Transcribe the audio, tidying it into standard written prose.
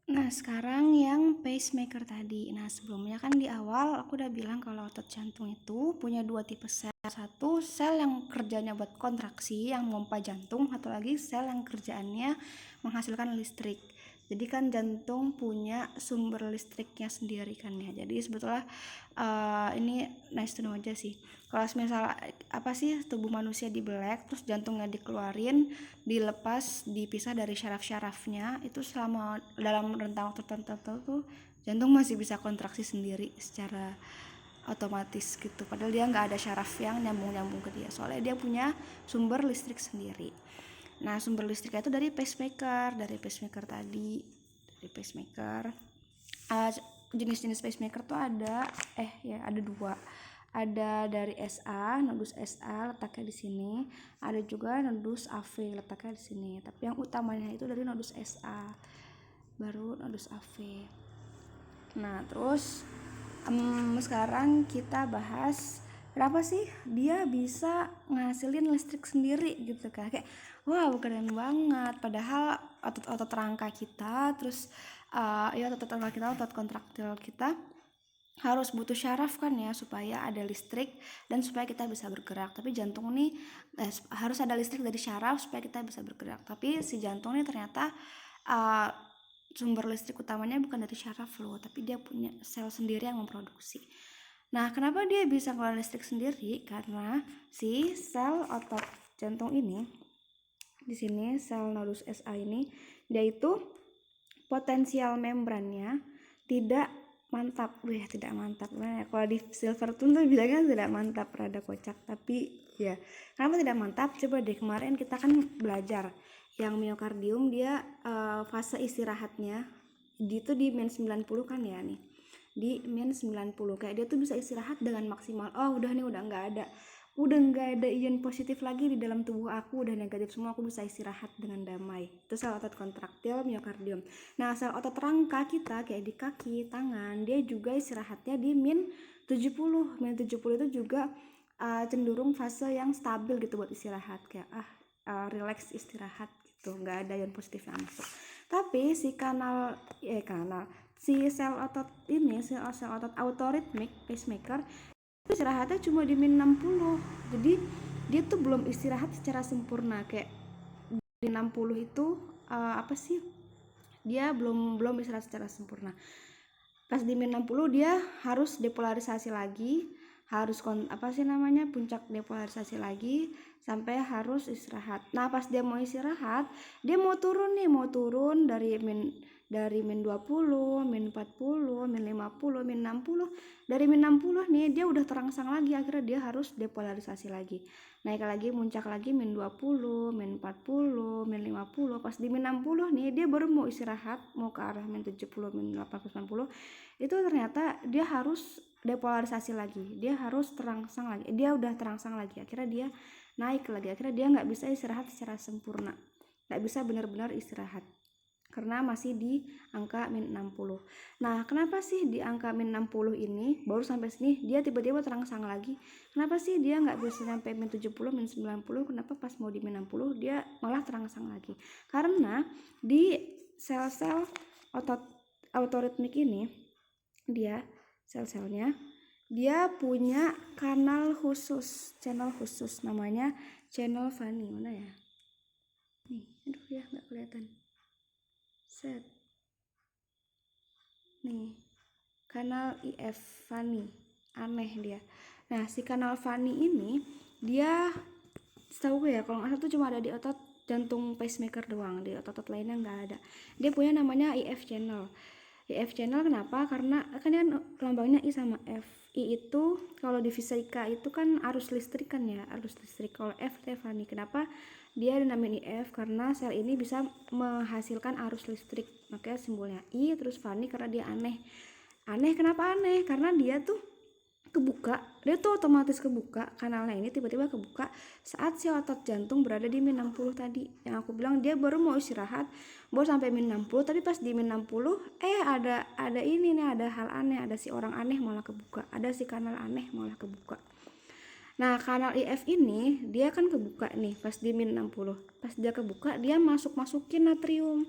Nah, sekarang yang pacemaker tadi. Nah, sebelumnya kan di awal aku udah bilang kalau otot jantung itu punya dua tipe sel. Satu, sel yang kerjanya buat kontraksi, yang memompa jantung. Satu lagi, sel yang kerjaannya menghasilkan listrik. Jadi kan jantung punya sumber listriknya sendiri kan ya. Jadi sebetulnya ini nice to know aja sih. Kalau misal apa sih tubuh manusia dibelek terus jantungnya dikeluarin, dilepas, dipisah dari syaraf-syarafnya, itu selama dalam rentang waktu tertentu tuh jantung masih bisa kontraksi sendiri secara otomatis gitu, padahal dia nggak ada syaraf yang nyambung-nyambung ke dia, soalnya dia punya sumber listrik sendiri. Nah, sumber listriknya itu dari pacemaker tadi, dari pacemaker. uh, Jenis-jenis pacemaker tuh ada dua. Ada dari SA, nodus SA letaknya di sini. Ada juga nodus AV letaknya di sini. Tapi yang utamanya itu dari nodus SA, baru nodus AV. Nah, terus sekarang kita bahas kenapa sih dia bisa ngasilin listrik sendiri gitu kan. Kayak wow, keren banget. Padahal otot-otot rangka kita, terus otot rangka kita, otot kontraktil kita harus butuh syaraf kan ya supaya ada listrik dan supaya kita bisa bergerak. Tapi jantung nih harus ada listrik dari syaraf supaya kita bisa bergerak. Tapi si jantung nih ternyata uh, sumber listrik utamanya bukan dari syaraf loh, tapi dia punya sel sendiri yang memproduksi. Nah, kenapa dia bisa ngeluarin listrik sendiri? Karena si sel otot jantung ini di sini, sel nodus SA ini, dia itu potensial membrannya tidak mantap. Tidak mantap. Nah, kalau di Silverton tuh bilangnya tidak mantap, rada kocak. Tapi ya, kenapa tidak mantap? Coba deh, kemarin kita kan belajar yang miokardium dia fase istirahatnya itu di min 90 kan ya nih. Di min 90 kayak dia tuh bisa istirahat dengan maksimal. Oh, udah nih, udah nggak ada ion positif lagi di dalam tubuh aku, udah negatif semua, aku bisa istirahat dengan damai. Itu sel otot kontraktil miokardium. Nah, sel otot rangka kita kayak di kaki, tangan, dia juga istirahatnya di min 70. Min 70 itu juga cenderung fase yang stabil gitu buat istirahat, kayak relax istirahat gitu, nggak ada ion positif yang masuk. Tapi si si sel otot ini, sel otot autoritmik pacemaker istirahatnya cuma di min 60. Jadi dia tuh belum istirahat secara sempurna. Kayak di 60 itu apa sih, dia belum istirahat secara sempurna. Pas di min 60 dia harus depolarisasi lagi, harus puncak depolarisasi lagi sampai harus istirahat. Nah, pas dia mau istirahat, dia mau turun dari min 20, min 40, min 50, min 60. Dari min 60 nih dia udah terangsang lagi, akhirnya dia harus depolarisasi lagi. Naik lagi, muncak lagi min 20, min 40, min 50. Pas di min 60 nih dia baru mau istirahat, mau ke arah min 70, min 80, 90. Itu ternyata dia harus depolarisasi lagi. Dia harus terangsang lagi. Dia udah terangsang lagi. Akhirnya dia naik lagi. Akhirnya dia nggak bisa istirahat secara sempurna. Nggak bisa benar-benar istirahat. Karena masih di angka min 60. Nah, kenapa sih di angka min 60 ini baru sampai sini dia tiba-tiba terangsang lagi? Kenapa sih dia nggak bisa sampai min 70, min 90? Kenapa pas mau di min 60 dia malah terangsang lagi? Karena di sel-sel otot autoritmik ini, dia sel-selnya dia punya channel khusus namanya channel Vanni. Mana ya? Nih, aduh ya nggak kelihatan. Set. Nih, kanal IF Vanni, aneh dia. Nah, si kanal Vanni ini dia setahu gue ya, kalau nggak salah tuh cuma ada di otot jantung pacemaker doang, di otot-otot lainnya nggak ada. Dia punya namanya IF channel. IF channel kenapa? Karena kan dia lambangnya I sama F. I itu kalau di fisika itu kan arus listrik kan ya, arus listrik. Kalau F Vanni, kenapa dia dinamain IF? Karena sel ini bisa menghasilkan arus listrik, makanya simbolnya I. Terus Vanni karena dia aneh. Kenapa aneh? Karena dia tuh otomatis kebuka, kanalnya ini tiba-tiba kebuka saat si otot jantung berada di min 60 tadi. Yang aku bilang dia baru mau istirahat, baru sampai min 60, tapi pas di min 60 ada ini nih, ada hal aneh, ada si orang aneh malah kebuka, ada si kanal aneh malah kebuka. Nah, kanal IF ini dia kan kebuka nih pas di min 60. Pas dia kebuka, dia masukin natrium.